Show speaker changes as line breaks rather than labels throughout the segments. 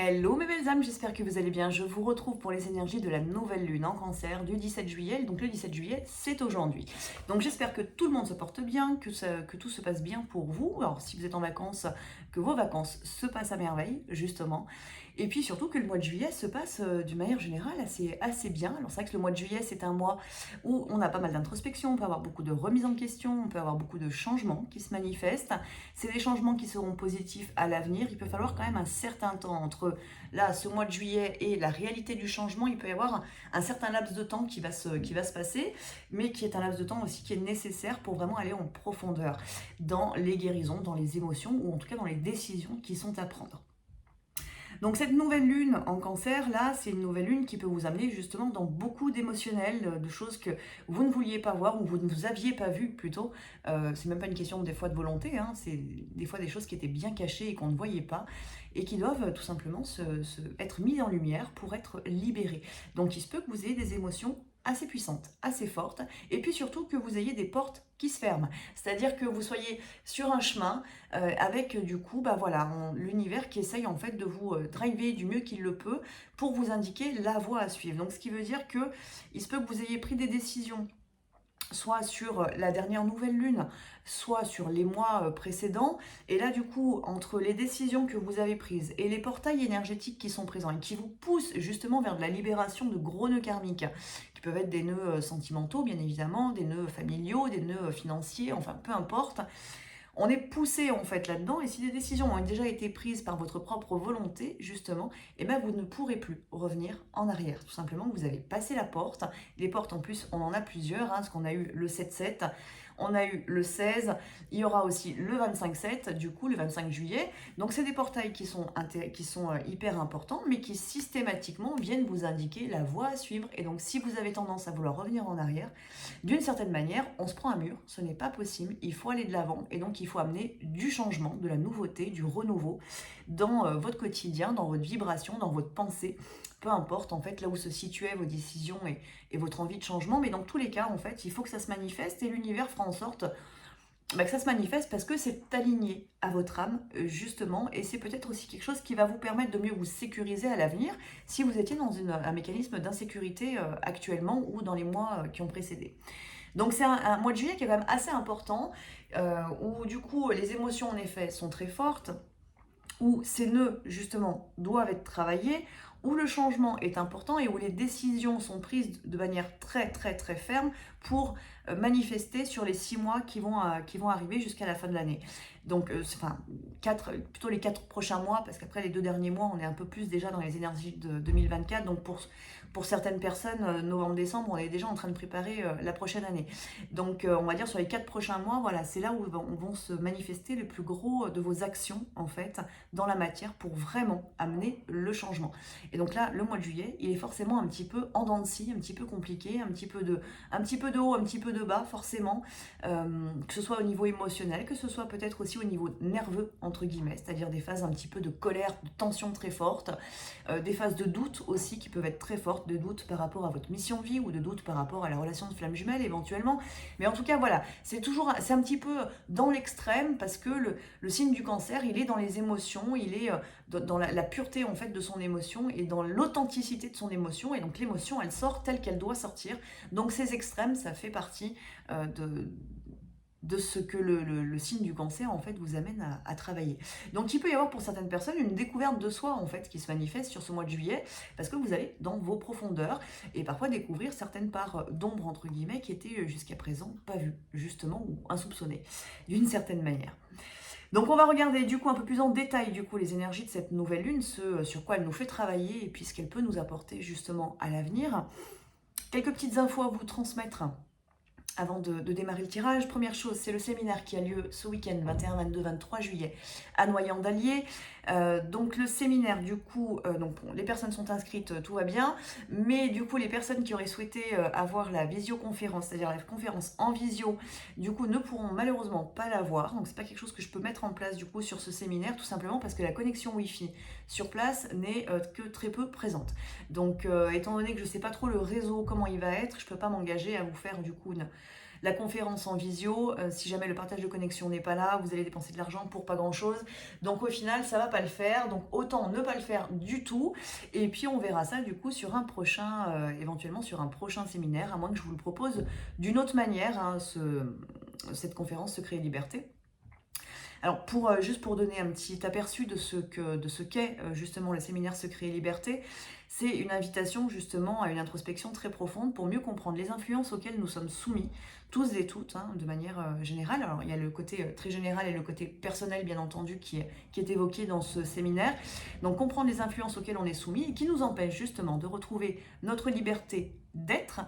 Hello mes belles âmes, j'espère que vous allez bien. Je vous retrouve pour les énergies de la nouvelle lune en cancer du 17 juillet. Donc le 17 juillet, c'est aujourd'hui. Donc j'espère que tout le monde se porte bien, que tout se passe bien pour vous. Alors si vous êtes en vacances, que vos vacances se passent à merveille, justement. Et puis surtout que le mois de juillet se passe d'une manière générale assez bien. Alors c'est vrai que le mois de juillet, c'est un mois où on a pas mal d'introspection, on peut avoir beaucoup de remises en question, on peut avoir beaucoup de changements qui se manifestent. C'est des changements qui seront positifs à l'avenir. Il peut falloir quand même un certain temps entre là, ce mois de juillet et la réalité du changement. Il peut y avoir un certain laps de temps qui va se passer, mais qui est un laps de temps aussi qui est nécessaire pour vraiment aller en profondeur dans les guérisons, dans les émotions, ou en tout cas dans les décisions qui sont à prendre. Donc cette nouvelle lune en cancer, là, c'est une nouvelle lune qui peut vous amener justement dans beaucoup d'émotionnel, de choses que vous ne vouliez pas voir ou vous ne vous aviez pas vues plutôt. C'est même pas une question des fois de volonté, hein, c'est des fois des choses qui étaient bien cachées et qu'on ne voyait pas et qui doivent tout simplement être mises en lumière pour être libérées. Donc il se peut que vous ayez des émotions assez puissantes, assez fortes, et puis surtout que vous ayez des portes qui se ferment. C'est-à-dire que vous soyez sur un chemin avec du coup, bah voilà, l'univers qui essaye en fait de vous driver du mieux qu'il le peut pour vous indiquer la voie à suivre. Donc ce qui veut dire que il se peut que vous ayez pris des décisions soit sur la dernière nouvelle lune, soit sur les mois précédents. Et là, du coup, entre les décisions que vous avez prises et les portails énergétiques qui sont présents et qui vous poussent justement vers de la libération de gros nœuds karmiques, qui peuvent être des nœuds sentimentaux, bien évidemment, des nœuds familiaux, des nœuds financiers, enfin peu importe, on est poussé en fait là-dedans, et si des décisions ont déjà été prises par votre propre volonté, justement, eh ben vous ne pourrez plus revenir en arrière. Tout simplement, vous avez passé la porte. Les portes, en plus, on en a plusieurs, hein, parce qu'on a eu le 7-7, on a eu le 16, il y aura aussi le 25-7, du coup, le 25 juillet. Donc, c'est des portails qui sont hyper importants, mais qui systématiquement viennent vous indiquer la voie à suivre. Et donc, si vous avez tendance à vouloir revenir en arrière, d'une certaine manière, on se prend un mur, ce n'est pas possible, il faut aller de l'avant et donc il faut amener du changement, de la nouveauté, du renouveau dans votre quotidien, dans votre vibration, dans votre pensée, peu importe en fait là où se situaient vos décisions et votre envie de changement, mais dans tous les cas en fait il faut que ça se manifeste et l'univers fera en sorte que ça se manifeste parce que c'est aligné à votre âme, justement, et c'est peut-être aussi quelque chose qui va vous permettre de mieux vous sécuriser à l'avenir si vous étiez dans un mécanisme d'insécurité actuellement ou dans les mois qui ont précédé. Donc c'est un mois de juillet qui est quand même assez important, où du coup les émotions en effet sont très fortes, où ces nœuds justement doivent être travaillés, où le changement est important et où les décisions sont prises de manière très très très ferme pour manifester sur les 6 mois qui vont arriver jusqu'à la fin de l'année. Donc enfin, plutôt les 4 prochains mois, parce qu'après les 2 derniers mois, on est un peu plus déjà dans les énergies de 2024. Donc pour certaines personnes, novembre-décembre, on est déjà en train de préparer la prochaine année. Donc on va dire sur les 4 prochains mois, voilà, c'est là où vont se manifester le plus gros de vos actions en fait dans la matière pour vraiment amener le changement. Et donc là, le mois de juillet, il est forcément un petit peu en dents de scie, un petit peu compliqué, un petit peu de haut, un petit peu de bas, forcément, que ce soit au niveau émotionnel, que ce soit peut-être aussi au niveau nerveux, entre guillemets, c'est-à-dire des phases un petit peu de colère, de tension très forte, des phases de doute aussi qui peuvent être très fortes, de doute par rapport à votre mission de vie ou de doute par rapport à la relation de flamme jumelle éventuellement. Mais en tout cas, voilà, c'est un petit peu dans l'extrême parce que le signe du cancer, il est dans les émotions, il est dans la pureté en fait de son émotion et dans l'authenticité de son émotion. Et donc l'émotion, elle sort telle qu'elle doit sortir. Donc ces extrêmes, ça fait partie de ce que le signe du cancer en fait vous amène à travailler. Donc il peut y avoir pour certaines personnes une découverte de soi en fait qui se manifeste sur ce mois de juillet parce que vous allez dans vos profondeurs et parfois découvrir certaines parts d'ombre entre guillemets qui étaient jusqu'à présent pas vues justement ou insoupçonnées d'une certaine manière. Donc on va regarder du coup un peu plus en détail du coup les énergies de cette nouvelle lune, ce sur quoi elle nous fait travailler et puis ce qu'elle peut nous apporter justement à l'avenir. Quelques petites infos à vous transmettre avant de démarrer le tirage. Première chose, c'est le séminaire qui a lieu ce week-end, 21, 22, 23 juillet, à Noyant-d'Allier. Donc le séminaire, du coup, donc bon, les personnes sont inscrites, tout va bien, mais du coup les personnes qui auraient souhaité avoir la visioconférence, c'est-à-dire la conférence en visio, du coup ne pourront malheureusement pas l'avoir. Donc c'est pas quelque chose que je peux mettre en place du coup sur ce séminaire, tout simplement parce que la connexion Wi-Fi sur place n'est que très peu présente. Donc étant donné que je sais pas trop le réseau, comment il va être, je peux pas m'engager à vous faire du coup la conférence en visio, si jamais le partage de connexion n'est pas là, vous allez dépenser de l'argent pour pas grand chose. Donc au final, ça va pas le faire. Donc autant ne pas le faire du tout. Et puis on verra ça du coup sur un prochain, éventuellement sur un prochain séminaire, à moins que je vous le propose d'une autre manière, hein, cette conférence Secret et Liberté. Alors, juste pour donner un petit aperçu de ce qu'est justement le séminaire Secret et Liberté, c'est une invitation justement à une introspection très profonde pour mieux comprendre les influences auxquelles nous sommes soumis, tous et toutes, hein, de manière générale. Alors, il y a le côté très général et le côté personnel, bien entendu, qui est évoqué dans ce séminaire. Donc, comprendre les influences auxquelles on est soumis et qui nous empêchent justement de retrouver notre liberté d'être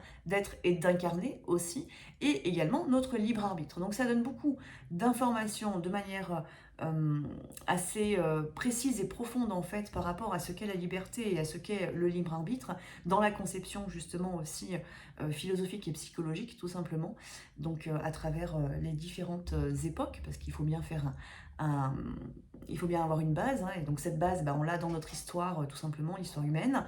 et d'incarner aussi, et également notre libre arbitre. Donc ça donne beaucoup d'informations de manière assez précise et profonde en fait par rapport à ce qu'est la liberté et à ce qu'est le libre arbitre, dans la conception justement aussi philosophique et psychologique tout simplement, donc à travers les différentes époques, parce qu'il faut bien faire il faut bien avoir une base, hein, et donc cette base, on l'a dans notre histoire, tout simplement, l'histoire humaine,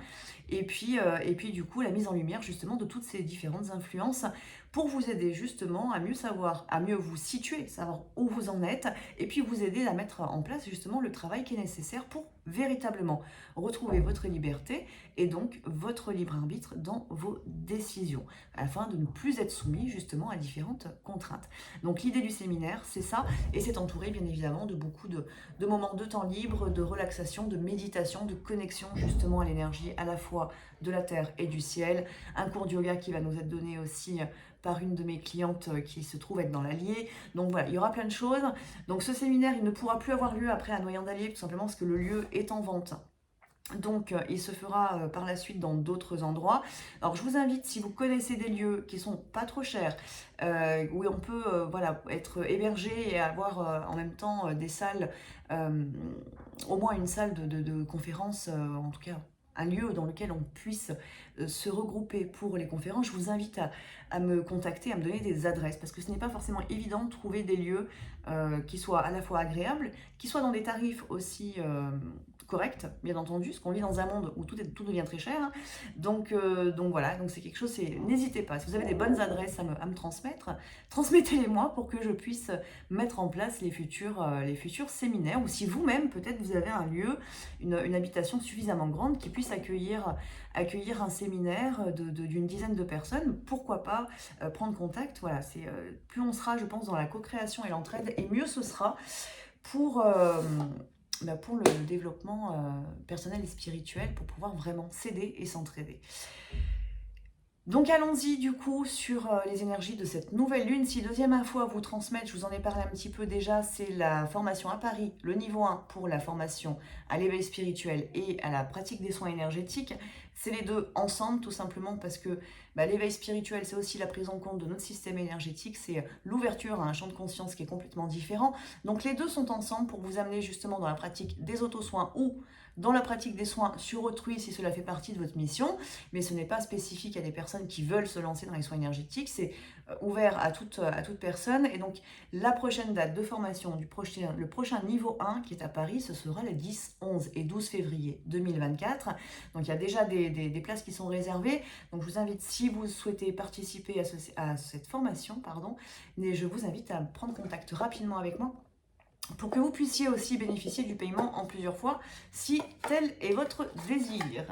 et puis du coup, la mise en lumière justement de toutes ces différentes influences pour vous aider justement à mieux savoir, à mieux vous situer, savoir où vous en êtes, et puis vous aider à mettre en place justement le travail qui est nécessaire pour véritablement retrouver votre liberté et donc votre libre arbitre dans vos décisions, afin de ne plus être soumis justement à différentes contraintes. Donc l'idée du séminaire, c'est ça, et c'est entouré bien évidemment de beaucoup de moments de temps libre, de relaxation, de méditation, de connexion justement à l'énergie à la fois de la terre et du ciel, un cours de yoga qui va nous être donné aussi par une de mes clientes qui se trouve être dans l'Allier. Donc voilà, il y aura plein de choses. Donc ce séminaire, il ne pourra plus avoir lieu après à Noyant-d'Allier, tout simplement parce que le lieu est en vente. Donc il se fera par la suite dans d'autres endroits. Alors je vous invite, si vous connaissez des lieux qui sont pas trop chers, où on peut voilà, être hébergé et avoir en même temps des salles, au moins une salle de conférence, en tout cas un lieu dans lequel on puisse se regrouper pour les conférences, je vous invite à me contacter, à me donner des adresses, parce que ce n'est pas forcément évident de trouver des lieux qui soient à la fois agréables, qui soient dans des tarifs aussi corrects, bien entendu, parce qu'on vit dans un monde où tout devient très cher, hein. Donc voilà, donc c'est quelque chose, n'hésitez pas, si vous avez des bonnes adresses à me transmettre, transmettez-les moi pour que je puisse mettre en place les futurs séminaires, ou si vous-même, peut-être vous avez un lieu, une habitation suffisamment grande qui puisse accueillir un séminaire d'une dizaine de personnes, pourquoi pas prendre contact. Voilà, plus on sera, je pense, dans la co-création et l'entraide, et mieux ce sera pour le développement personnel et spirituel, pour pouvoir vraiment s'aider et s'entraider. Donc allons-y du coup sur les énergies de cette nouvelle lune. Si deuxième info à vous transmettre, je vous en ai parlé un petit peu déjà, c'est la formation à Paris, le niveau 1 pour la formation à l'éveil spirituel et à la pratique des soins énergétiques. C'est les deux ensemble, tout simplement parce que l'éveil spirituel, c'est aussi la prise en compte de notre système énergétique, c'est l'ouverture à un champ de conscience qui est complètement différent. Donc les deux sont ensemble pour vous amener justement dans la pratique des auto-soins ou dans la pratique des soins sur autrui si cela fait partie de votre mission, mais ce n'est pas spécifique à des personnes qui veulent se lancer dans les soins énergétiques, c'est ouvert à toute personne. Et donc la prochaine date de formation le prochain niveau 1 qui est à Paris, ce sera les 10, 11 et 12 février 2024. Donc il y a déjà des places qui sont réservées. Donc je vous invite, si vous souhaitez participer à cette formation, je vous invite à prendre contact rapidement avec moi pour que vous puissiez aussi bénéficier du paiement en plusieurs fois, si tel est votre désir.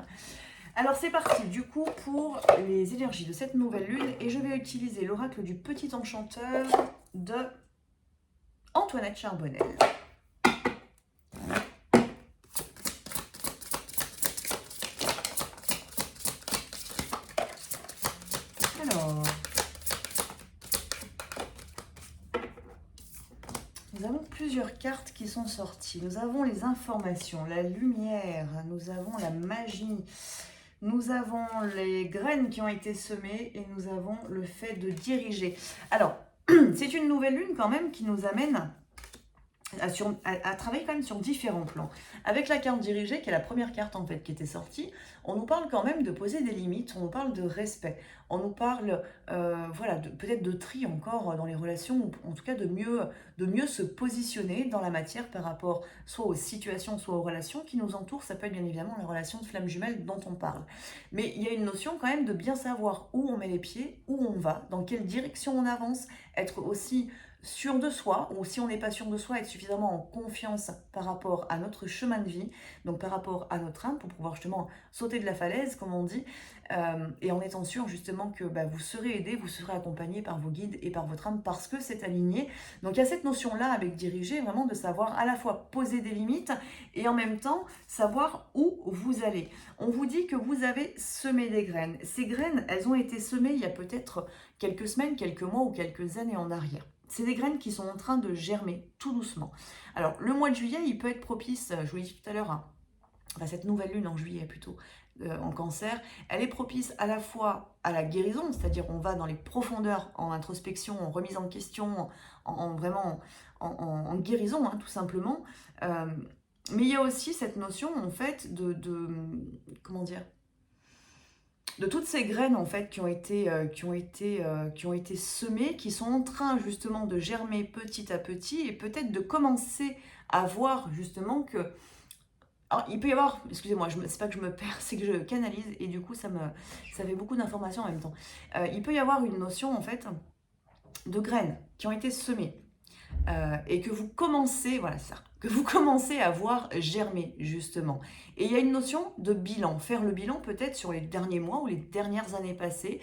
Alors c'est parti du coup pour les énergies de cette nouvelle lune, et je vais utiliser l'oracle du petit enchanteur de Antoinette Charbonnel. Alors, nous avons plusieurs cartes qui sont sorties. Nous avons les informations, la lumière, nous avons la magie, nous avons les graines qui ont été semées et nous avons le fait de diriger. Alors, c'est une nouvelle lune quand même qui nous amène à travailler quand même sur différents plans. Avec la carte dirigée, qui est la première carte en fait qui était sortie, on nous parle quand même de poser des limites, on nous parle de respect, on nous parle voilà, peut-être de tri encore dans les relations, ou en tout cas de mieux se positionner dans la matière par rapport soit aux situations, soit aux relations qui nous entourent. Ça peut être bien évidemment la relation de flamme jumelle dont on parle. Mais il y a une notion quand même de bien savoir où on met les pieds, où on va, dans quelle direction on avance, être aussi sûr de soi, ou si on n'est pas sûr de soi, être suffisamment en confiance par rapport à notre chemin de vie, donc par rapport à notre âme, pour pouvoir justement sauter de la falaise, comme on dit, et en étant sûr justement que vous serez aidé, vous serez accompagné par vos guides et par votre âme, parce que c'est aligné. Donc il y a cette notion-là avec diriger, vraiment de savoir à la fois poser des limites, et en même temps savoir où vous allez. On vous dit que vous avez semé des graines. Ces graines, elles ont été semées il y a peut-être quelques semaines, quelques mois ou quelques années en arrière. C'est des graines qui sont en train de germer tout doucement. Alors, le mois de juillet, il peut être propice, je vous l'ai dit tout à l'heure, cette nouvelle lune en juillet plutôt, en cancer, elle est propice à la fois à la guérison, c'est-à-dire on va dans les profondeurs en introspection, en remise en question, vraiment en guérison, tout simplement. Mais il y a aussi cette notion, en fait, comment dire, de toutes ces graines en fait qui ont été semées, qui sont en train justement de germer petit à petit, et peut-être de commencer à voir justement que... Alors, il peut y avoir, excusez-moi, c'est pas que je me perds, c'est que je canalise, et du coup ça fait beaucoup d'informations en même temps. Il peut y avoir une notion en fait de graines qui ont été semées, et que vous commencez, voilà ça, que vous commencez à voir germer justement. Et il y a une notion de bilan, faire le bilan peut-être sur les derniers mois ou les dernières années passées,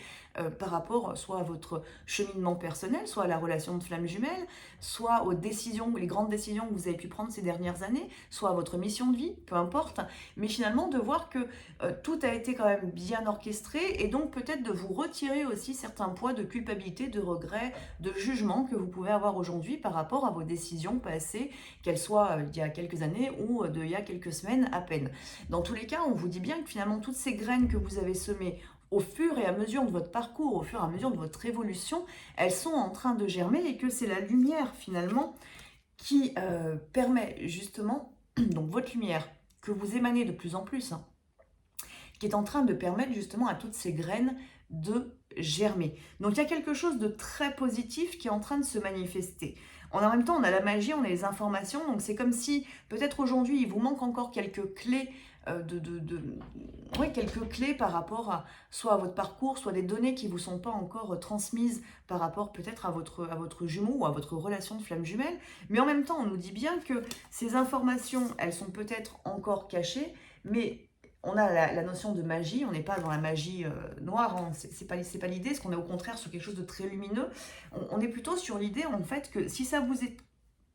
par rapport soit à votre cheminement personnel, soit à la relation de flamme jumelle, soit aux décisions, les grandes décisions que vous avez pu prendre ces dernières années, soit à votre mission de vie, peu importe, mais finalement de voir que tout a été quand même bien orchestré, et donc peut-être de vous retirer aussi certains poids de culpabilité, de regret, de jugement que vous pouvez avoir aujourd'hui par rapport à vos décisions passées, qu'elles soient il y a quelques années ou il y a quelques semaines à peine. Dans tous les cas, on vous dit bien que finalement toutes ces graines que vous avez semées au fur et à mesure de votre parcours, au fur et à mesure de votre évolution, elles sont en train de germer, et que c'est la lumière finalement qui permet justement, donc votre lumière que vous émanez de plus en plus, qui est en train de permettre justement à toutes ces graines de germer. Donc il y a quelque chose de très positif qui est en train de se manifester. En même temps, on a la magie, on a les informations, donc c'est comme si peut-être aujourd'hui il vous manque encore quelques clés, quelques clés par rapport soit à votre parcours, soit des données qui ne vous sont pas encore transmises par rapport peut-être à votre jumeau ou à votre relation de flamme jumelle. Mais en même temps, on nous dit bien que ces informations, elles sont peut-être encore cachées, mais on a la notion de magie, on n'est pas dans la magie noire, c'est pas l'idée, parce qu'on est au contraire sur quelque chose de très lumineux. On est plutôt sur l'idée en fait que si ça vous est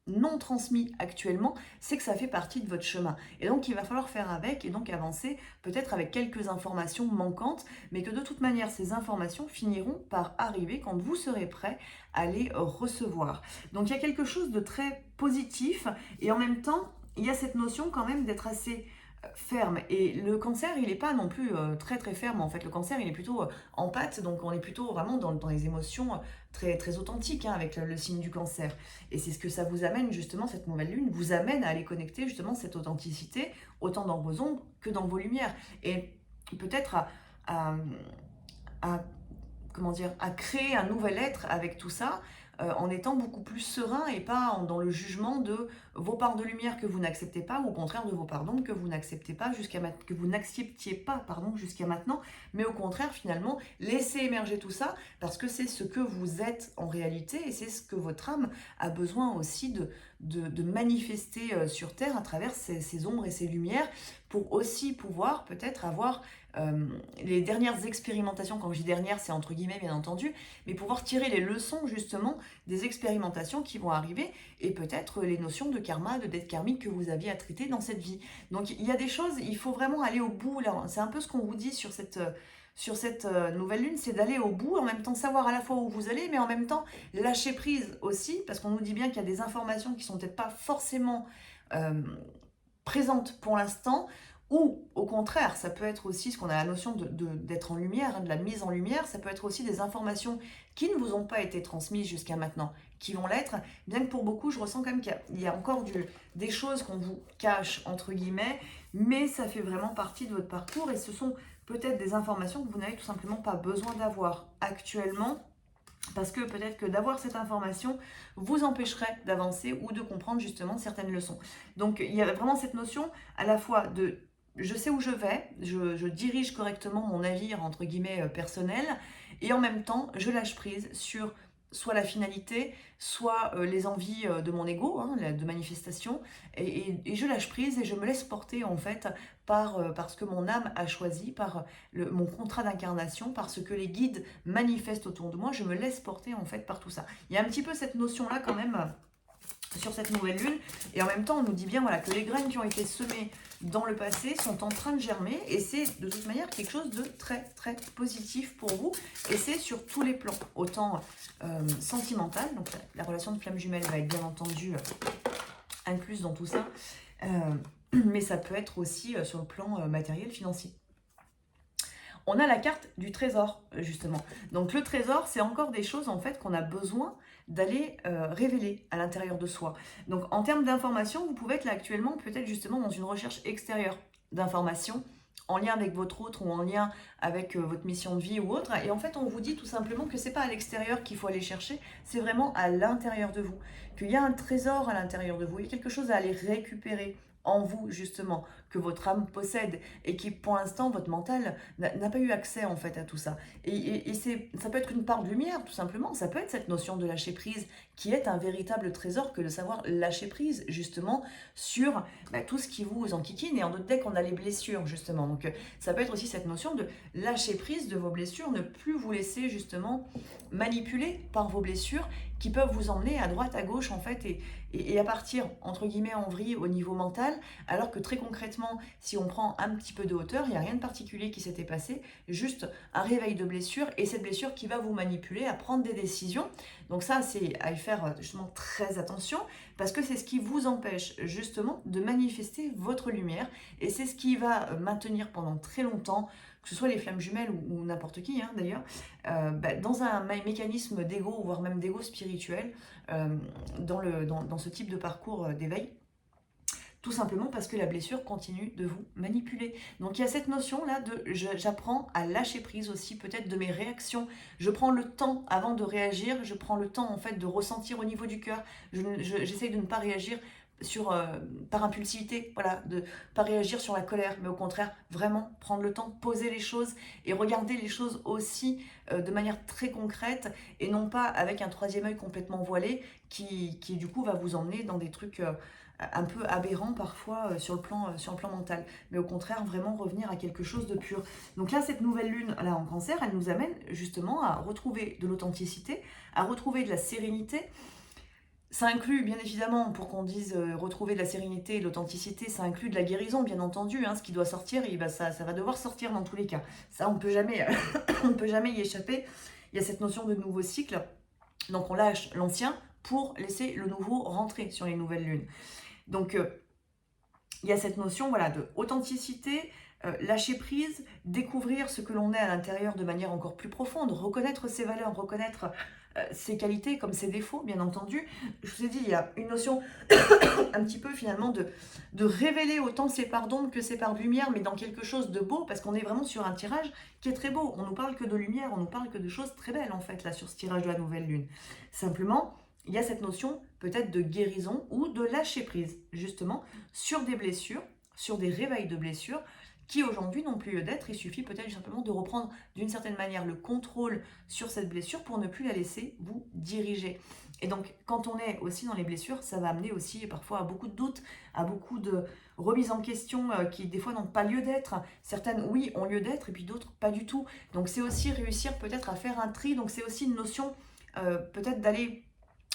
non transmis actuellement, c'est que ça fait partie de votre chemin. Et donc il va falloir faire avec, et donc avancer peut-être avec quelques informations manquantes, mais que de toute manière ces informations finiront par arriver quand vous serez prêt à les recevoir. Donc il y a quelque chose de très positif, et en même temps il y a cette notion quand même d'être assez ferme. Et le cancer, il n'est pas non plus très très ferme en fait. Le cancer, il est plutôt en pâte, donc on est plutôt vraiment dans les émotions très très authentiques avec le signe du cancer. Et c'est ce que ça vous amène justement, cette nouvelle lune vous amène à aller connecter justement cette authenticité, autant dans vos ombres que dans vos lumières. Et peut-être comment dire, à créer un nouvel être avec tout ça, en étant beaucoup plus serein, et pas dans le jugement de vos parts de lumière que vous n'acceptez pas, ou au contraire de vos parts d'ombre que vous n'acceptez pas que vous n'acceptiez pas jusqu'à maintenant, mais au contraire finalement laissez émerger tout ça, parce que c'est ce que vous êtes en réalité, et c'est ce que votre âme a besoin aussi de manifester sur Terre à travers ces ombres et ces lumières, pour aussi pouvoir peut-être avoir les dernières expérimentations. Quand je dis dernières, c'est entre guillemets bien entendu, mais pouvoir tirer les leçons justement des expérimentations qui vont arriver, et peut-être les notions de karma, de dette karmique que vous aviez à traiter dans cette vie. Donc il y a des choses, il faut vraiment aller au bout là. C'est un peu ce qu'on vous dit sur cette nouvelle lune, c'est d'aller au bout, en même temps savoir à la fois où vous allez, mais en même temps lâcher prise aussi, parce qu'on nous dit bien qu'il y a des informations qui sont peut-être pas forcément présentes pour l'instant, Ou au contraire, ça peut être aussi ce qu'on a la notion d'être en lumière, hein, de la mise en lumière, ça peut être aussi des informations qui ne vous ont pas été transmises jusqu'à maintenant, qui vont l'être, bien que pour beaucoup, je ressens quand même qu'il y a encore des choses qu'on vous cache, entre guillemets, mais ça fait vraiment partie de votre parcours et ce sont peut-être des informations que vous n'avez tout simplement pas besoin d'avoir actuellement, parce que peut-être que d'avoir cette information vous empêcherait d'avancer ou de comprendre justement certaines leçons. Donc il y a vraiment cette notion à la fois de je sais où je vais, je dirige correctement mon navire entre guillemets personnel, et en même temps je lâche prise sur soit la finalité, soit les envies de mon ego, hein, de manifestation, et je lâche prise et je me laisse porter en fait par ce que mon âme a choisi, par mon contrat d'incarnation, par ce que les guides manifestent autour de moi, je me laisse porter en fait par tout ça. Il y a un petit peu cette notion-là quand même sur cette nouvelle lune, et en même temps on nous dit bien voilà, que les graines qui ont été semées dans le passé sont en train de germer, et c'est de toute manière quelque chose de très très positif pour vous, et c'est sur tous les plans, autant sentimental, donc la relation de flamme jumelle va être bien entendu incluse dans tout ça, mais ça peut être aussi sur le plan matériel, financier. On a la carte du trésor, justement. Donc le trésor, c'est encore des choses en fait qu'on a besoin d'aller révéler à l'intérieur de soi. Donc en termes d'information, vous pouvez être là actuellement peut-être justement dans une recherche extérieure d'informations en lien avec votre autre ou en lien avec votre mission de vie ou autre. Et en fait, on vous dit tout simplement que c'est pas à l'extérieur qu'il faut aller chercher, c'est vraiment à l'intérieur de vous. Qu'il y a un trésor à l'intérieur de vous, il y a quelque chose à aller récupérer en vous justement, que votre âme possède et qui pour l'instant votre mental n'a pas eu accès en fait à tout ça. Et ça peut être une part de lumière tout simplement, ça peut être cette notion de lâcher prise qui est un véritable trésor que de savoir lâcher prise justement sur tout ce qui vous enquiquine. Et en d'autres decks on a les blessures justement, donc ça peut être aussi cette notion de lâcher prise de vos blessures, ne plus vous laisser justement manipuler par vos blessures qui peuvent vous emmener à droite, à gauche en fait, et à partir entre guillemets en vrille au niveau mental, alors que très concrètement, si on prend un petit peu de hauteur, il n'y a rien de particulier qui s'était passé, juste un réveil de blessure, et cette blessure qui va vous manipuler à prendre des décisions. Donc ça, c'est à y faire justement très attention, parce que c'est ce qui vous empêche justement de manifester votre lumière, et c'est ce qui va maintenir pendant très longtemps, que ce soit les flammes jumelles ou n'importe qui hein, d'ailleurs, dans un mécanisme d'ego, voire même d'ego spirituel, dans ce type de parcours d'éveil, tout simplement parce que la blessure continue de vous manipuler. Donc il y a cette notion-là de j'apprends à lâcher prise aussi peut-être de mes réactions. Je prends le temps avant de réagir, je prends le temps en fait de ressentir au niveau du cœur. J'essaye de ne pas réagir par impulsivité, voilà, de pas réagir sur la colère, mais au contraire, vraiment prendre le temps, poser les choses et regarder les choses aussi de manière très concrète et non pas avec un troisième œil complètement voilé qui du coup va vous emmener dans des trucs un peu aberrants parfois sur le plan mental, mais au contraire vraiment revenir à quelque chose de pur. Donc là, cette nouvelle lune là en Cancer, elle nous amène justement à retrouver de l'authenticité, à retrouver de la sérénité. Ça inclut, bien évidemment, pour qu'on dise retrouver de la sérénité et de l'authenticité, ça inclut de la guérison, bien entendu. Hein, ce qui doit sortir, ça va devoir sortir dans tous les cas. Ça, on ne peut jamais, on peut jamais y échapper. Il y a cette notion de nouveau cycle. Donc, on lâche l'ancien pour laisser le nouveau rentrer sur les nouvelles lunes. Donc, il y a cette notion voilà, de authenticité, lâcher prise, découvrir ce que l'on est à l'intérieur de manière encore plus profonde, reconnaître ses valeurs, reconnaître ses qualités comme ses défauts, bien entendu. Je vous ai dit, il y a une notion un petit peu finalement de révéler autant ses parts d'ombre que ses parts de lumière, mais dans quelque chose de beau, parce qu'on est vraiment sur un tirage qui est très beau. On nous parle que de lumière, on nous parle que de choses très belles en fait, là, sur ce tirage de la nouvelle lune. Simplement, il y a cette notion peut-être de guérison ou de lâcher prise, justement, sur des blessures, sur des réveils de blessures, qui aujourd'hui n'ont plus lieu d'être. Il suffit peut-être simplement de reprendre d'une certaine manière le contrôle sur cette blessure pour ne plus la laisser vous diriger. Et donc, quand on est aussi dans les blessures, ça va amener aussi parfois à beaucoup de doutes, à beaucoup de remises en question qui des fois n'ont pas lieu d'être. Certaines, oui, ont lieu d'être et puis d'autres, pas du tout. Donc, c'est aussi réussir peut-être à faire un tri. Donc, c'est aussi une notion peut-être d'aller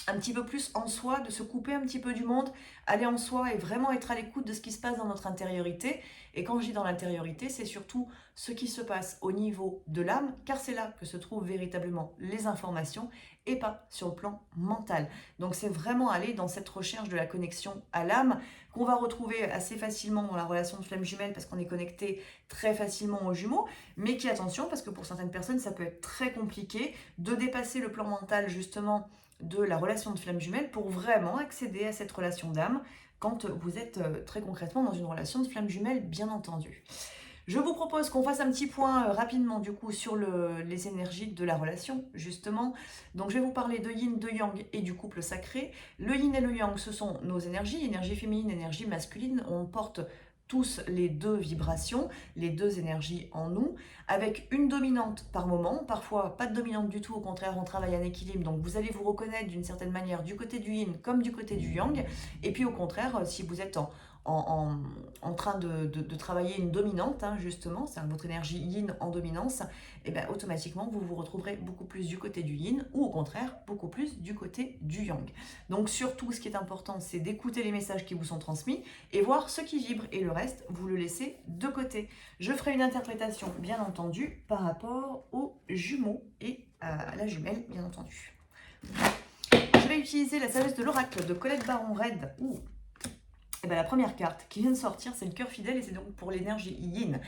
un petit peu plus en soi, de se couper un petit peu du monde, aller en soi et vraiment être à l'écoute de ce qui se passe dans notre intériorité. Et quand je dis dans l'intériorité, c'est surtout ce qui se passe au niveau de l'âme, car c'est là que se trouvent véritablement les informations et pas sur le plan mental. Donc c'est vraiment aller dans cette recherche de la connexion à l'âme qu'on va retrouver assez facilement dans la relation de flamme jumelle parce qu'on est connecté très facilement aux jumeaux, mais qui attention parce que pour certaines personnes ça peut être très compliqué de dépasser le plan mental justement de la relation de flamme jumelle pour vraiment accéder à cette relation d'âme quand vous êtes très concrètement dans une relation de flamme jumelle, bien entendu. Je vous propose qu'on fasse un petit point rapidement du coup sur les énergies de la relation, justement. Donc je vais vous parler de yin, de yang et du couple sacré. Le yin et le yang, ce sont nos énergies, énergie féminine, énergie masculine. On porte tous les deux vibrations, les deux énergies en nous, avec une dominante par moment, parfois pas de dominante du tout, au contraire on travaille en équilibre, donc vous allez vous reconnaître d'une certaine manière du côté du yin comme du côté du yang, et puis au contraire, si vous êtes en train de travailler une dominante, hein, justement, c'est votre énergie yin en dominance, et bien automatiquement vous vous retrouverez beaucoup plus du côté du yin ou au contraire beaucoup plus du côté du yang. Donc surtout ce qui est important c'est d'écouter les messages qui vous sont transmis et voir ce qui vibre et le reste vous le laissez de côté. Je ferai une interprétation bien entendu par rapport aux jumeaux et à la jumelle bien entendu. Je vais utiliser la sagesse de l'oracle de Colette Baron-Red. Et bien, la première carte qui vient de sortir, c'est le cœur fidèle et c'est donc pour l'énergie yin.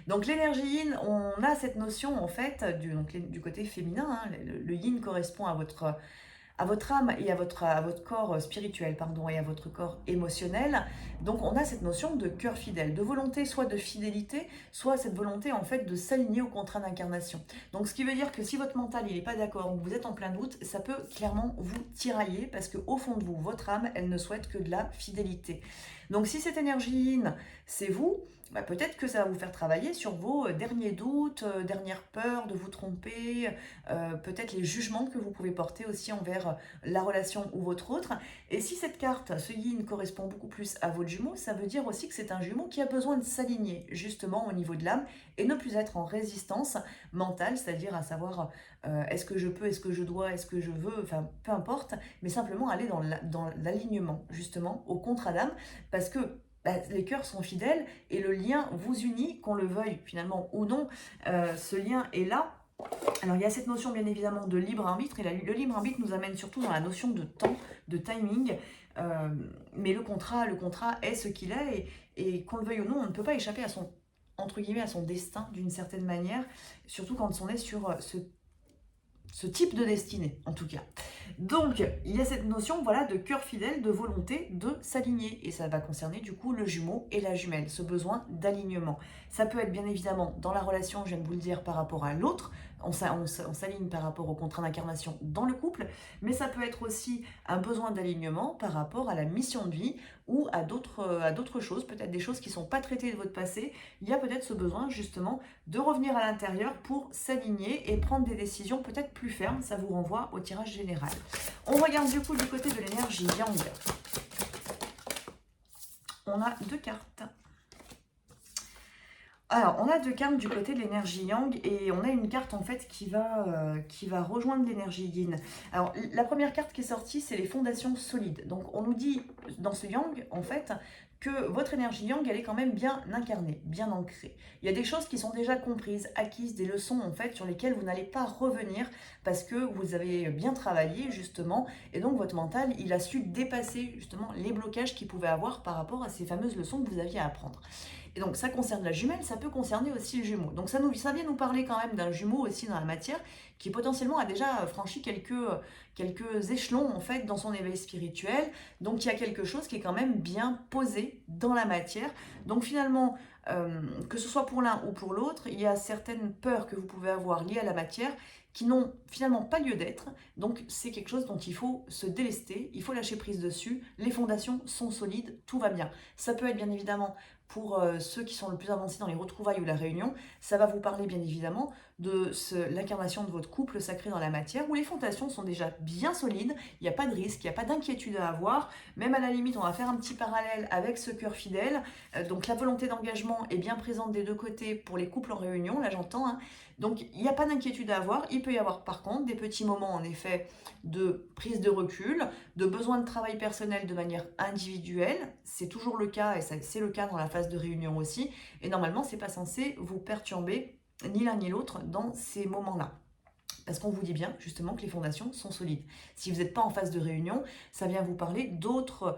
Donc l'énergie yin, on a cette notion en fait du côté féminin. Hein, le yin correspond à votre âme et à votre corps spirituel, pardon, et à votre corps émotionnel. Donc on a cette notion de cœur fidèle, de volonté, soit de fidélité, soit cette volonté en fait de s'aligner au contrat d'incarnation. Donc ce qui veut dire que si votre mental il n'est pas d'accord, vous êtes en plein doute, ça peut clairement vous tirailler parce qu'au fond de vous, votre âme, elle ne souhaite que de la fidélité. Donc si cette énergie yin, c'est vous, bah, peut-être que ça va vous faire travailler sur vos derniers doutes, dernières peurs de vous tromper, peut-être les jugements que vous pouvez porter aussi envers la relation ou votre autre. Et si cette carte, ce yin, correspond beaucoup plus à votre jumeau, ça veut dire aussi que c'est un jumeau qui a besoin de s'aligner justement au niveau de l'âme et ne plus être en résistance mentale, c'est-à-dire à savoir est-ce que je peux, est-ce que je dois, est-ce que je veux, enfin peu importe, mais simplement aller dans l'alignement justement au contrat d'âme parce que les cœurs sont fidèles et le lien vous unit, qu'on le veuille finalement ou non, ce lien est là. Alors il y a cette notion bien évidemment de libre arbitre, et le libre arbitre nous amène surtout dans la notion de temps, de timing, mais le contrat est ce qu'il est, et qu'on le veuille ou non, on ne peut pas échapper à son, entre guillemets, à son destin d'une certaine manière, surtout quand on est sur ce type de destinée en tout cas. Donc il y a cette notion voilà, de cœur fidèle, de volonté de s'aligner, et ça va concerner du coup le jumeau et la jumelle, ce besoin d'alignement. Ça peut être bien évidemment dans la relation, je viens de vous le dire, par rapport à l'autre, on s'aligne par rapport au contrat d'incarnation dans le couple, mais ça peut être aussi un besoin d'alignement par rapport à la mission de vie ou à d'autres choses, peut-être des choses qui ne sont pas traitées de votre passé. Il y a peut-être ce besoin justement de revenir à l'intérieur pour s'aligner et prendre des décisions peut-être plus fermes. Ça vous renvoie au tirage général. On regarde du coup du côté de l'énergie yang. On a deux cartes. Alors, on a deux cartes du côté de l'énergie yang et on a une carte en fait qui va rejoindre l'énergie yin. Alors, la première carte qui est sortie, c'est les fondations solides. Donc, on nous dit dans ce yang, en fait, que votre énergie yang, elle est quand même bien incarnée, bien ancrée. Il y a des choses qui sont déjà comprises, acquises, des leçons en fait sur lesquelles vous n'allez pas revenir parce que vous avez bien travaillé justement et donc votre mental, il a su dépasser justement les blocages qu'il pouvait avoir par rapport à ces fameuses leçons que vous aviez à apprendre. Et donc ça concerne la jumelle, ça peut concerner aussi le jumeau. Donc ça vient nous parler quand même d'un jumeau aussi dans la matière qui potentiellement a déjà franchi quelques échelons en fait dans son éveil spirituel. Donc il y a quelque chose qui est quand même bien posé dans la matière. Donc finalement, que ce soit pour l'un ou pour l'autre, il y a certaines peurs que vous pouvez avoir liées à la matière qui n'ont finalement pas lieu d'être. Donc c'est quelque chose dont il faut se délester, il faut lâcher prise dessus. Les fondations sont solides, tout va bien. Ça peut être bien évidemment pour ceux qui sont le plus avancés dans les retrouvailles ou la réunion, ça va vous parler bien évidemment l'incarnation de votre couple sacré dans la matière, où les fondations sont déjà bien solides, il n'y a pas de risque, il n'y a pas d'inquiétude à avoir, même à la limite on va faire un petit parallèle avec ce cœur fidèle, donc la volonté d'engagement est bien présente des deux côtés pour les couples en réunion, là j'entends, hein. Donc il n'y a pas d'inquiétude à avoir, il peut y avoir par contre des petits moments en effet de prise de recul, de besoin de travail personnel de manière individuelle, c'est toujours le cas et c'est le cas dans la phase de réunion aussi, et normalement c'est pas censé vous perturber ni l'un ni l'autre dans ces moments-là. Parce qu'on vous dit bien justement que les fondations sont solides. Si vous n'êtes pas en phase de réunion, ça vient vous parler d'autres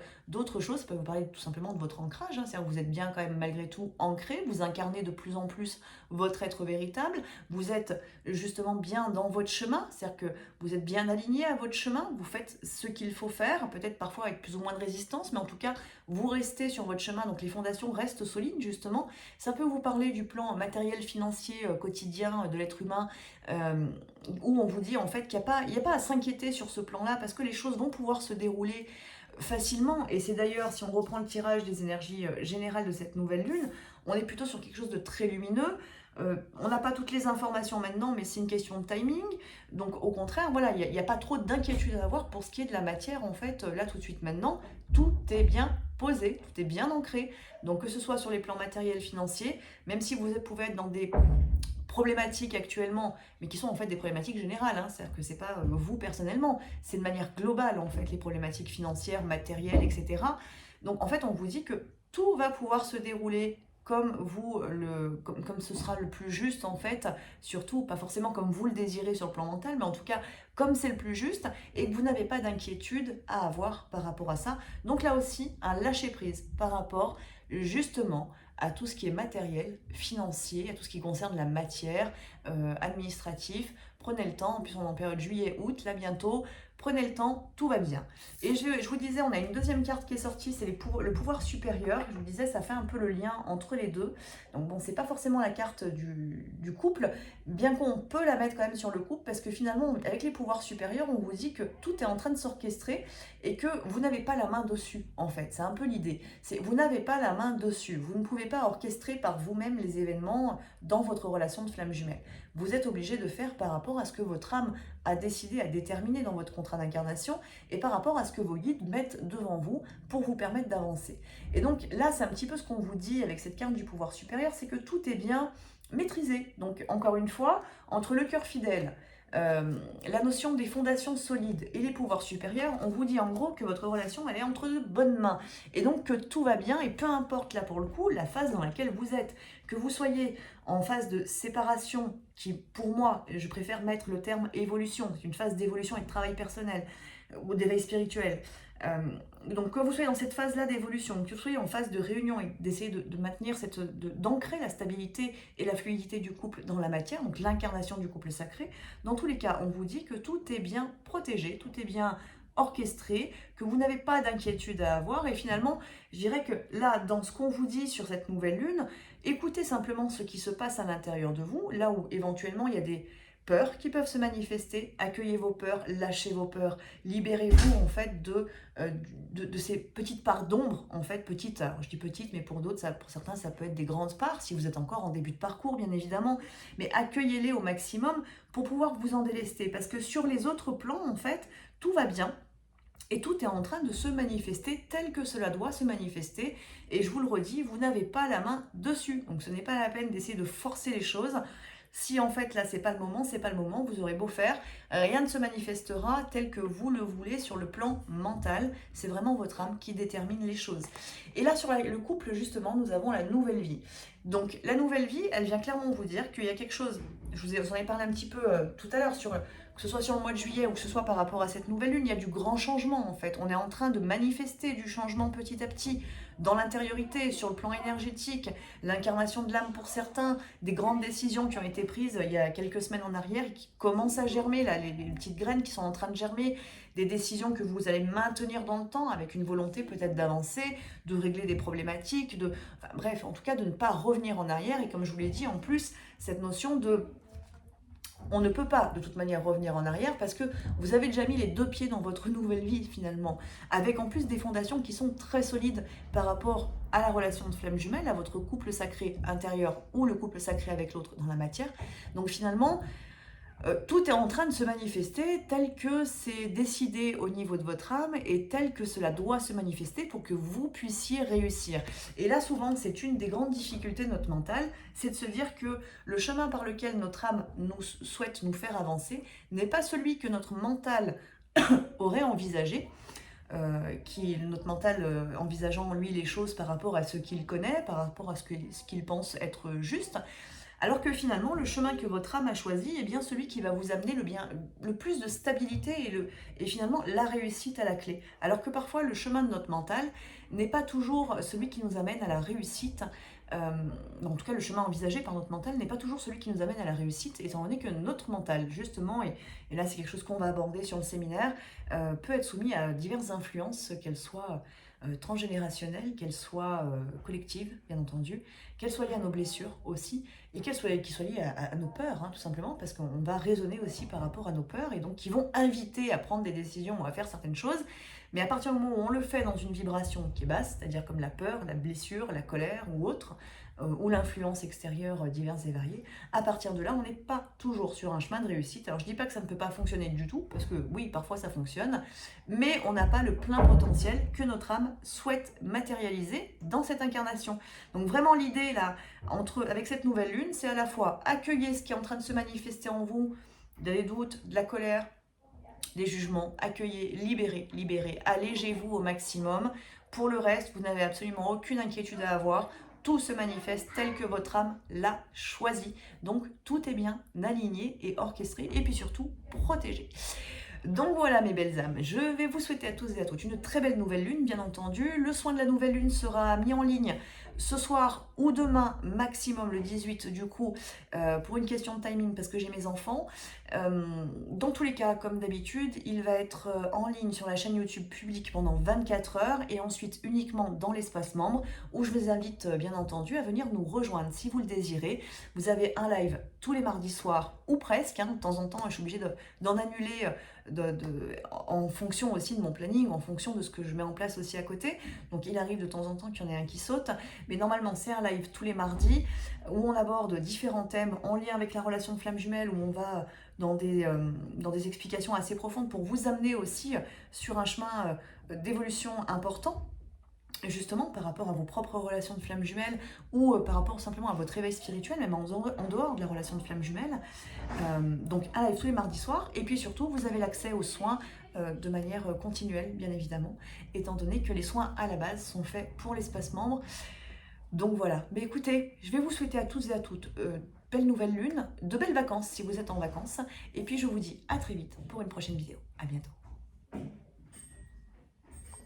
choses, ça peut vous parler tout simplement de votre ancrage, hein. C'est-à-dire que vous êtes bien quand même malgré tout ancré, vous incarnez de plus en plus votre être véritable, vous êtes justement bien dans votre chemin, c'est-à-dire que vous êtes bien aligné à votre chemin, vous faites ce qu'il faut faire, peut-être parfois avec plus ou moins de résistance, mais en tout cas vous restez sur votre chemin, donc les fondations restent solides justement. Ça peut vous parler du plan matériel, financier, quotidien de l'être humain, où on vous dit en fait qu'il n'y a pas à s'inquiéter sur ce plan-là parce que les choses vont pouvoir se dérouler facilement. Et c'est d'ailleurs, si on reprend le tirage des énergies générales de cette nouvelle lune, on est plutôt sur quelque chose de très lumineux. On n'a pas toutes les informations maintenant, mais c'est une question de timing. Donc au contraire, voilà, il n'y a pas trop d'inquiétude à avoir pour ce qui est de la matière, en fait, là tout de suite maintenant. Tout est bien posé, tout est bien ancré. Donc que ce soit sur les plans matériels, financiers, même si vous pouvez être dans des problématiques actuellement, mais qui sont en fait des problématiques générales, hein. C'est-à-dire que c'est pas vous personnellement, c'est de manière globale en fait les problématiques financières, matérielles, etc. Donc en fait on vous dit que tout va pouvoir se dérouler comme ce sera le plus juste en fait, surtout pas forcément comme vous le désirez sur le plan mental, mais en tout cas comme c'est le plus juste et que vous n'avez pas d'inquiétude à avoir par rapport à ça. Donc là aussi un lâcher prise par rapport justement à tout ce qui est matériel, financier, à tout ce qui concerne la matière, administratif. Prenez le temps, en plus on est en période juillet-août, là bientôt, prenez le temps, tout va bien. Et je vous disais, on a une deuxième carte qui est sortie, c'est le pouvoir supérieur. Je vous disais, ça fait un peu le lien entre les deux. Donc bon, c'est pas forcément la carte du couple, bien qu'on peut la mettre quand même sur le couple, parce que finalement, avec les pouvoirs supérieurs, on vous dit que tout est en train de s'orchestrer et que vous n'avez pas la main dessus, en fait. C'est un peu l'idée. Vous n'avez pas la main dessus. Vous ne pouvez pas orchestrer par vous-même les événements dans votre relation de flamme jumelle. Vous êtes obligé de faire par rapport à ce que votre âme a décidé, a déterminé dans votre contrat d'incarnation et par rapport à ce que vos guides mettent devant vous pour vous permettre d'avancer. Et donc là, c'est un petit peu ce qu'on vous dit avec cette carte du pouvoir supérieur, c'est que tout est bien maîtrisé. Donc encore une fois, entre le cœur fidèle, la notion des fondations solides et les pouvoirs supérieurs, on vous dit en gros que votre relation elle est entre de bonnes mains et donc que tout va bien et peu importe là pour le coup la phase dans laquelle vous êtes, que vous soyez en phase de séparation qui pour moi je préfère mettre le terme évolution, c'est une phase d'évolution et de travail personnel ou d'éveil spirituel. Donc que vous soyez dans cette phase-là d'évolution, que vous soyez en phase de réunion et d'essayer de maintenir d'ancrer la stabilité et la fluidité du couple dans la matière, donc l'incarnation du couple sacré, dans tous les cas, on vous dit que tout est bien protégé, tout est bien orchestré, que vous n'avez pas d'inquiétude à avoir et finalement, je dirais que là, dans ce qu'on vous dit sur cette nouvelle lune, écoutez simplement ce qui se passe à l'intérieur de vous, là où éventuellement il y a des peurs qui peuvent se manifester, accueillez vos peurs, lâchez vos peurs, libérez-vous en fait de ces petites parts d'ombre, en fait, petites, alors je dis petites, mais pour d'autres, pour certains, ça peut être des grandes parts, si vous êtes encore en début de parcours, bien évidemment, mais accueillez-les au maximum pour pouvoir vous en délester, parce que sur les autres plans, en fait, tout va bien, et tout est en train de se manifester tel que cela doit se manifester, et je vous le redis, vous n'avez pas la main dessus, donc ce n'est pas la peine d'essayer de forcer les choses. Si en fait là c'est pas le moment, vous aurez beau faire, rien ne se manifestera tel que vous le voulez sur le plan mental, c'est vraiment votre âme qui détermine les choses. Et là sur le couple justement, nous avons la nouvelle vie. Donc la nouvelle vie, elle vient clairement vous dire qu'il y a quelque chose, je vous en ai parlé un petit peu tout à l'heure, que ce soit sur le mois de juillet ou que ce soit par rapport à cette nouvelle lune, il y a du grand changement en fait. On est en train de manifester du changement petit à petit dans l'intériorité, sur le plan énergétique, l'incarnation de l'âme pour certains, des grandes décisions qui ont été prises il y a quelques semaines en arrière et qui commencent à germer, là, les petites graines qui sont en train de germer, des décisions que vous allez maintenir dans le temps avec une volonté peut-être d'avancer, de régler des problématiques, enfin, bref, en tout cas de ne pas revenir en arrière. Et comme je vous l'ai dit, en plus, cette notion de... On ne peut pas de toute manière revenir en arrière parce que vous avez déjà mis les deux pieds dans votre nouvelle vie finalement, avec en plus des fondations qui sont très solides par rapport à la relation de flamme jumelle, à votre couple sacré intérieur ou le couple sacré avec l'autre dans la matière. Donc finalement, tout est en train de se manifester tel que c'est décidé au niveau de votre âme et tel que cela doit se manifester pour que vous puissiez réussir. Et là, souvent, c'est une des grandes difficultés de notre mental, c'est de se dire que le chemin par lequel notre âme souhaite nous faire avancer n'est pas celui que notre mental aurait envisagé. Notre mental envisageant lui les choses par rapport à ce qu'il connaît, par rapport à ce qu'il pense être juste, alors que finalement, le chemin que votre âme a choisi est bien celui qui va vous amener le plus de stabilité et finalement la réussite à la clé. Alors que parfois, le chemin de notre mental n'est pas toujours celui qui nous amène à la réussite. En tout cas, le chemin envisagé par notre mental n'est pas toujours celui qui nous amène à la réussite, étant donné que notre mental, justement, et là c'est quelque chose qu'on va aborder sur le séminaire, peut être soumis à diverses influences, qu'elles soient transgénérationnelles, qu'elles soient collectives, bien entendu, qu'elles soient liées à nos blessures aussi, et qu'elles soient liées à nos peurs, hein, tout simplement, parce qu'on va raisonner aussi par rapport à nos peurs, et donc qui vont inviter à prendre des décisions, à faire certaines choses, mais à partir du moment où on le fait dans une vibration qui est basse, c'est-à-dire comme la peur, la blessure, la colère ou autre, ou l'influence extérieure diverses et variées, à partir de là, on n'est pas toujours sur un chemin de réussite. Alors je dis pas que ça ne peut pas fonctionner du tout, parce que oui, parfois ça fonctionne, mais on n'a pas le plein potentiel que notre âme souhaite matérialiser dans cette incarnation. Donc vraiment l'idée là, avec cette nouvelle lune, c'est à la fois accueillir ce qui est en train de se manifester en vous, des doutes, de la colère, des jugements, accueillez, libérez, allégez-vous au maximum. Pour le reste, vous n'avez absolument aucune inquiétude à avoir. Tout se manifeste tel que votre âme l'a choisi. Donc tout est bien aligné et orchestré et puis surtout protégé. Donc voilà mes belles âmes, je vais vous souhaiter à tous et à toutes une très belle nouvelle lune, bien entendu. Le soin de la nouvelle lune sera mis en ligne ce soir ou demain, maximum le 18 du coup, pour une question de timing parce que j'ai mes enfants. Dans tous les cas, comme d'habitude, il va être en ligne sur la chaîne YouTube publique pendant 24 heures et ensuite uniquement dans l'espace membre où je vous invite bien entendu à venir nous rejoindre si vous le désirez. Vous avez un live tous les mardis soirs ou presque, hein, de temps en temps je suis obligée d'en annuler en fonction aussi de mon planning, en fonction de ce que je mets en place aussi à côté. Donc il arrive de temps en temps qu'il y en ait un qui saute, mais normalement c'est un live tous les mardis où on aborde différents thèmes en lien avec la relation de flamme jumelle, où on va dans des explications assez profondes pour vous amener aussi sur un chemin d'évolution important, justement par rapport à vos propres relations de flamme jumelle ou par rapport simplement à votre éveil spirituel, même en dehors de la relation de flamme jumelle. Donc un live tous les mardis soirs, et puis surtout vous avez l'accès aux soins de manière continuelle, bien évidemment, étant donné que les soins à la base sont faits pour l'espace membre. Donc voilà, mais écoutez, je vais vous souhaiter à tous et à toutes belle nouvelle lune, de belles vacances si vous êtes en vacances, et puis je vous dis à très vite pour une prochaine vidéo. À bientôt.